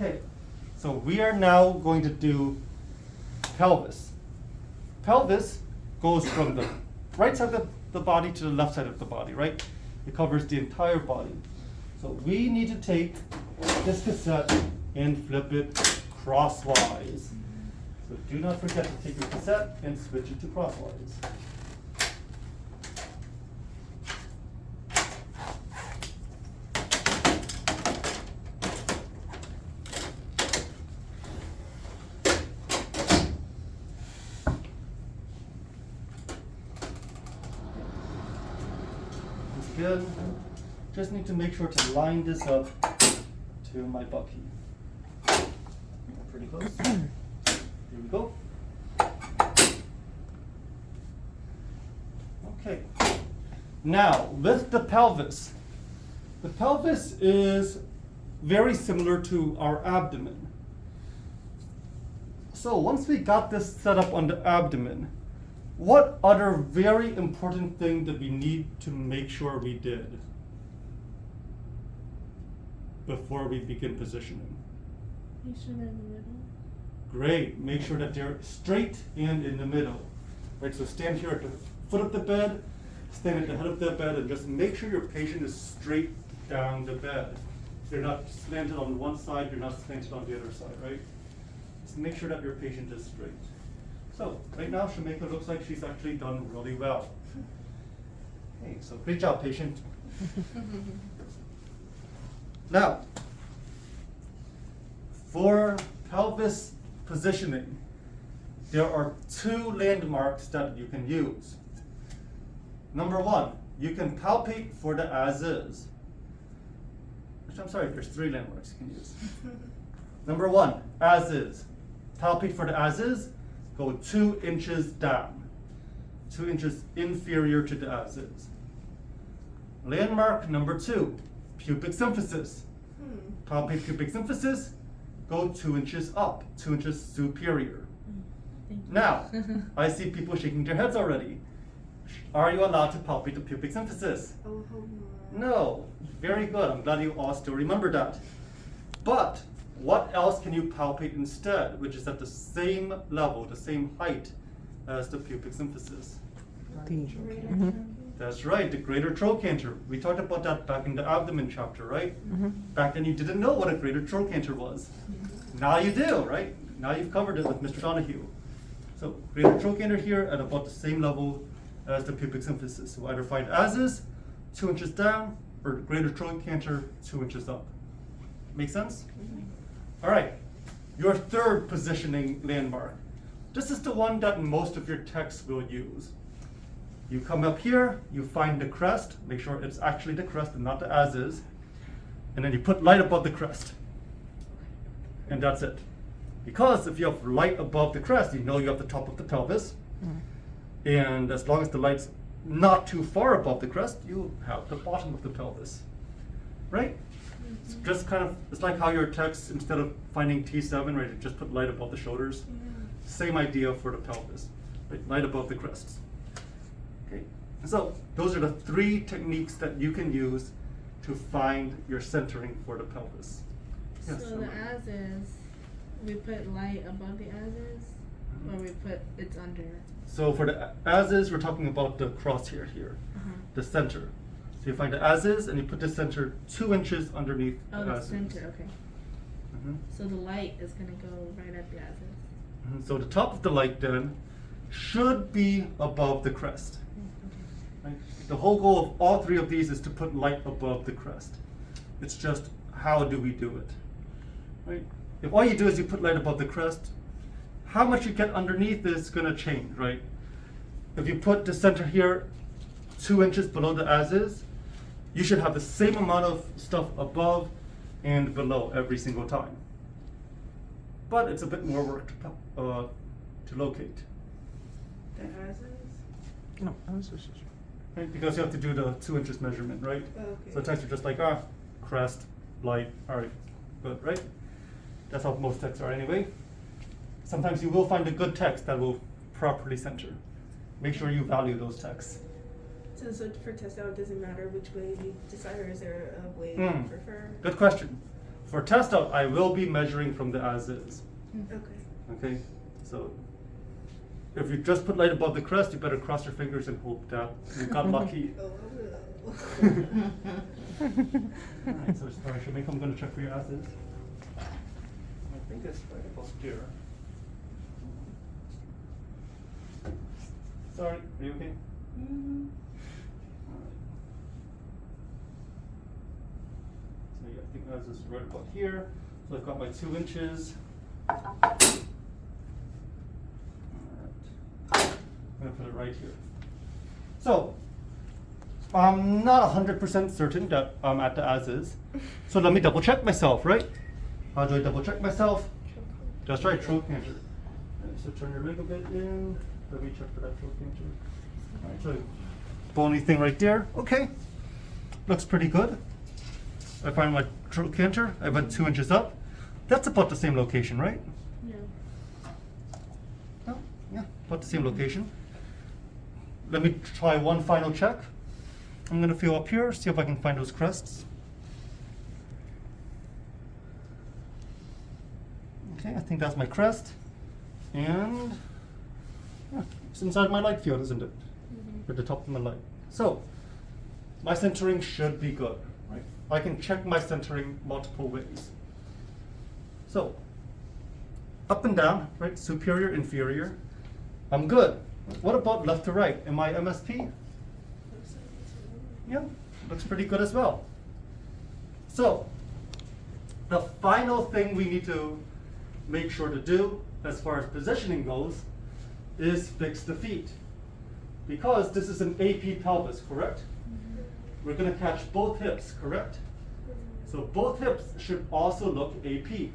Okay, so we are now going to do pelvis. Pelvis goes from the right side of the body to the left side of the body, right? It covers the entire body. So we need to take this cassette and flip it crosswise. So do not forget to take your cassette and switch it to crosswise. Good. Just need to make sure to line this up to my bucky. Pretty close. Here we go. Okay. Now, with the pelvis is very similar to our abdomen. So once we got this set up on the abdomen, what other very important thing that we need to make sure we did before we begin positioning? Make sure they're in the middle. Great. Make sure that they're straight and in the middle. Right, so stand here at the foot of the bed, stand at the head of the bed, and just make sure your patient is straight down the bed. They're not slanted on one side, you're not slanted on the other side, right? Just make sure that your patient is straight. So, right now, Shamika looks like she's actually done really well. Okay, so great job, patient. Now, for pelvis positioning, there are two landmarks that you can use. Number one, you can palpate for the as-is. I'm sorry, there's three landmarks you can use. Number one, as-is. Palpate for the as-is. Go 2 inches down, 2 inches inferior to the as-is. Landmark number 2, pubic symphysis. Palpate pubic symphysis, go 2 inches up, 2 inches superior. Now, I see people shaking their heads already. Are you allowed to palpate the pubic symphysis? Oh, No. Very good. I'm glad you all still remember that. But what else can you palpate instead, which is at the same level, the same height as the pubic symphysis? That's right, the greater trochanter. We talked about that back in the abdomen chapter, right? Back then you didn't know what a greater trochanter was. Now you do, right? Now you've covered it with Mr. Donahue. So greater trochanter here at about the same level as the pubic symphysis. So either find as-is, 2 inches down, or greater trochanter, 2 inches up. Make sense? All right, your third positioning landmark. This is the one that most of your texts will use. You come up here, you find the crest, make sure it's actually the crest and not the as-is, and then you put light above the crest. And that's it. Because if you have light above the crest, you know you have the top of the pelvis. And as long as the light's not too far above the crest, you have the bottom of the pelvis. Right? It's just kind of, it's like how your text, instead of finding T7, right, you just put light above the shoulders. Same idea for the pelvis, right? Light above the crests. Okay, so those are the three techniques that you can use to find your centering for the pelvis. Yes, so the as-is, we put light above the as-is, or we put it's under? So for the as-is, we're talking about the crosshair here, the center. So you find the as-is and you put the center 2 inches underneath the as-is. center, okay. So the light is going to go right at the as-is. So the top of the light then should be above the crest. Right? The whole goal of all three of these is to put light above the crest. It's just how do we do it? Right? If all you do is you put light above the crest, how much you get underneath is going to change, right? If you put the center here 2 inches below the as-is, you should have the same amount of stuff above and below every single time. But it's a bit more work to locate. The as-is? No, as-is. Right? Because you have to do the 2 inches measurement, right? Okay. So the texts are just like, crest, light, all right, good, right? That's how most texts are anyway. Sometimes you will find a good text that will properly center. Make sure you value those texts. So for test out, it doesn't matter which way you decide, or is there a way you prefer? Good question. for test out, I will be measuring from the as is. Okay. Okay, so if you just put light above the crest, you better cross your fingers and hope that you got lucky. Oh, Alright, so sorry, Shamika, I'm going to check for your as is. I think it's right above here. Sorry, are you okay? Mm-hmm. Alright. So yeah, I think as is right about here. So I've got my 2 inches. Alright. I'm going to put it right here. So, I'm not 100% certain that I'm at the as is. So let me double check myself, right? How do I double check myself? That's right, trochanter. Alright, so turn your leg a bit in. Let me check for that trochanter. Alright, so bony thing right there. Okay. Looks pretty good. I find my trochanter. I went 2 inches up. That's about the same location, right? Yeah. Oh, yeah, about the same location. Let me try one final check. I'm gonna feel up here, see if I can find those crests. Okay, I think that's my crest. And yeah, it's inside my light field, isn't it? Mm-hmm. At the top of my light. So, my centering should be good, right? I can check my centering multiple ways. So, up and down, right? Superior, inferior. I'm good. What about left to right? Am I MSP? Yeah, looks pretty good as well. So, the final thing we need to make sure to do as far as positioning goes is fix the feet. Because this is an AP pelvis, correct? We're going to catch both hips, correct? So both hips should also look AP.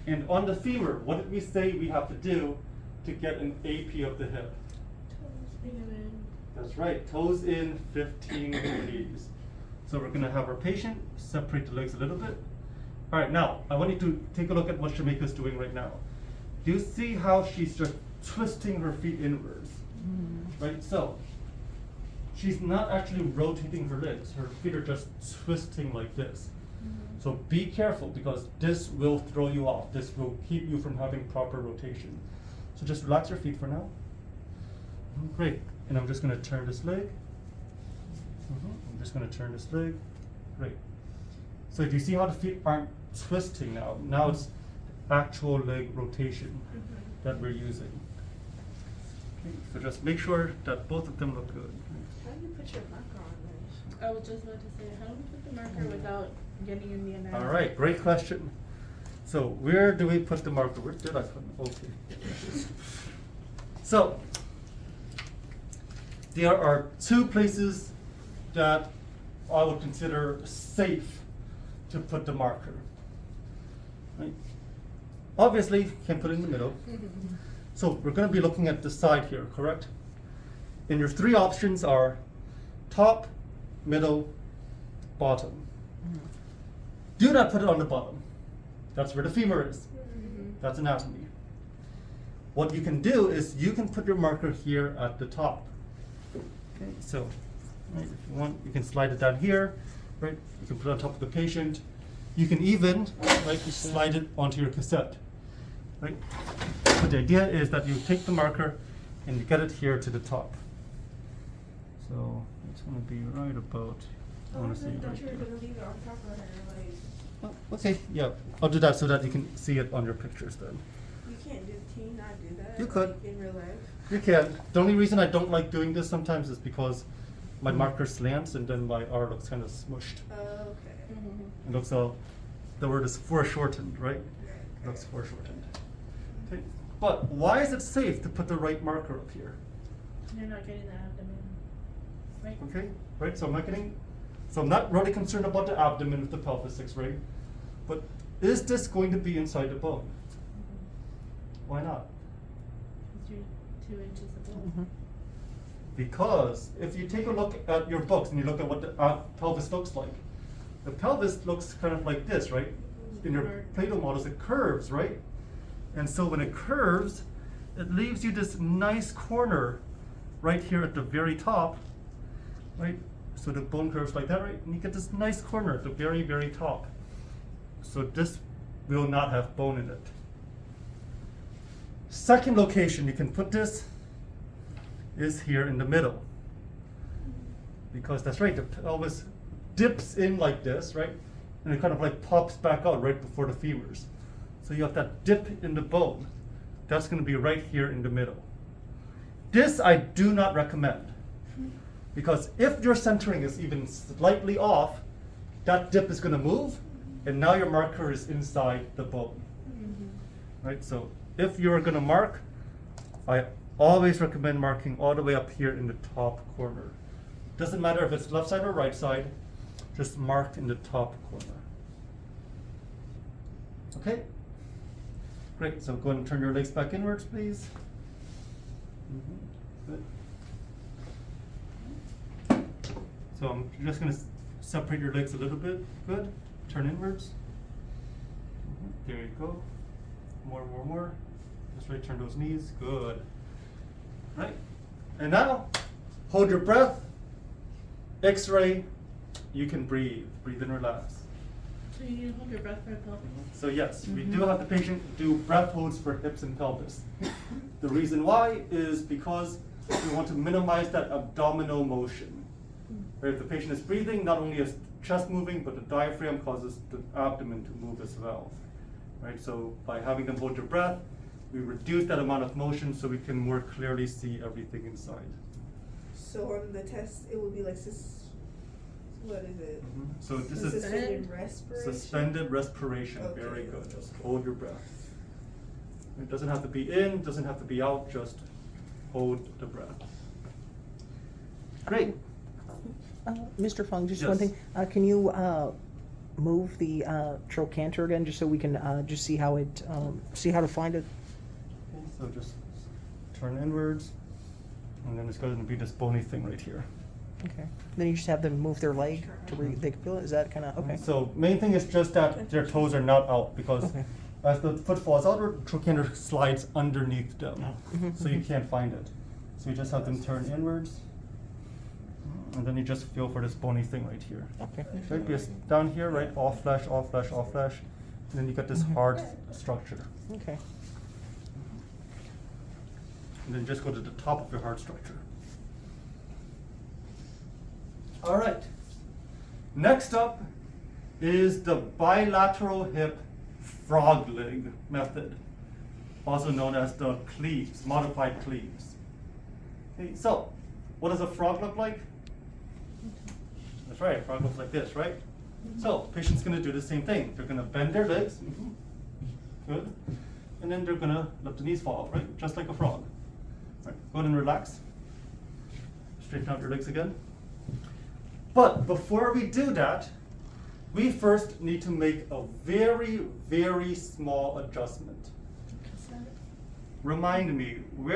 And on the femur, what did we say we have to do to get an AP of the hip? That's right, toes in 15 degrees. So we're gonna have our patient separate the legs a little bit. All right, now, I want you to take a look at what Shamika's doing right now. Do you see how she's just twisting her feet inwards? Right, so, she's not actually rotating her legs. Her feet are just twisting like this. So be careful because this will throw you off. This will keep you from having proper rotation. So just relax your feet for now. Great. And I'm just going to turn this leg. I'm just going to turn this leg. Great. So do you see how the feet aren't twisting now? Now it's actual leg rotation that we're using. Okay, so just make sure that both of them look good. How do you put your marker on there? I was just about to say, how do we put the marker without getting in the anatomy? All right, great question. So where do we put the marker? Where did I put it? Okay. So there are 2 places that I would consider safe to put the marker. Right? Obviously, you can put it in the middle. So we're going to be looking at the side here, correct? And your 3 options are top, middle, bottom. Do not put it on the bottom. That's where the femur is. That's anatomy. What you can do is you can put your marker here at the top. Okay, so right, if you want, you can slide it down here. Right, you can put it on top of the patient. You can even slide it onto your cassette. Right. But the idea is that you take the marker and you get it here to the top. So it's going to be right about. I want to see thought right you were there. gonna leave it on top of her, like, Oh, okay, yeah, I'll do that so that you can see it on your pictures then. you can't do, can you not do that? You could. Like, in real life? You can. The only reason I don't like doing this sometimes is because my marker slants and then my R looks kind of smushed. Oh, okay. It looks all, the word is foreshortened, right? It looks foreshortened. Okay. But why is it safe to put the right marker up here? You're not getting the abdomen, right? Okay, right, so I'm not really concerned about the abdomen with the pelvis X-ray, but is this going to be inside the bone? Why not? Because you're 2 inches above. Because if you take a look at your books and you look at what the pelvis looks like, the pelvis looks kind of like this, right? In your Plato models, it curves, right? And so when it curves, it leaves you this nice corner right here at the very top, right? So the bone curves like that, right? And you get this nice corner at the very, very top. So this will not have bone in it. Second location you can put this is here in the middle. Because that's right, the pelvis dips in like this, right? And it kind of like pops back out right before the femurs. So you have that dip in the bone. That's going to be right here in the middle. This I do not recommend. Because if your centering is even slightly off, that dip is going to move, and now your marker is inside the bone. Right? So if you're going to mark, I always recommend marking all the way up here in the top corner. Doesn't matter if it's left side or right side, just mark in the top corner. Okay? Great, so go ahead and turn your legs back inwards, please. Good. So I'm just going to separate your legs a little bit. Good. Turn inwards. There you go. More. Just right, turn those knees. Good. Right. And now, hold your breath. X-ray. You can breathe. Breathe and relax. So you need to hold your breath for a pelvic. So yes, we do have the patient do breath holds for hips and pelvis. The reason why is because we want to minimize that abdominal motion. Right, if the patient is breathing, not only is chest moving, but the diaphragm causes the abdomen to move as well. Right, so by having them hold their breath, we reduce that amount of motion so we can more clearly see everything inside. So on the test, it would be like what is it? So this is Suspended respiration. suspended respiration. Okay. Very good. Just hold your breath. It doesn't have to be in, doesn't have to be out, just hold the breath. Great. Mr. Fung, just Yes. one thing. Can you move the trochanter again, just so we can just see how it see how to find it? Okay, so just turn inwards, and then it's going to be this bony thing right here. Okay. Then you just have them move their leg to where they can feel it. Is that kind of okay? So main thing is just that their toes are not out, because Okay. as the foot falls outward, the trochanter slides underneath them, so you can't find it. So you just have them turn inwards, and then you just feel for this bony thing right here. Okay. Right, because down here, right, all flesh, all flesh, all flesh, and then you got this hard structure. Okay. And then just go to the top of your heart structure. All right. Next up is the bilateral hip frog leg method, also known as the cleaves, modified cleaves. Okay, so what does a frog look like? That's right, a frog looks like this, right? So patient's gonna do the same thing. They're gonna bend their legs, good, and then they're gonna let the knees fall out, right? Just like a frog. Right, go ahead and relax. Straighten out your legs again. But before we do that, we first need to make a very, very small adjustment. Remind me, where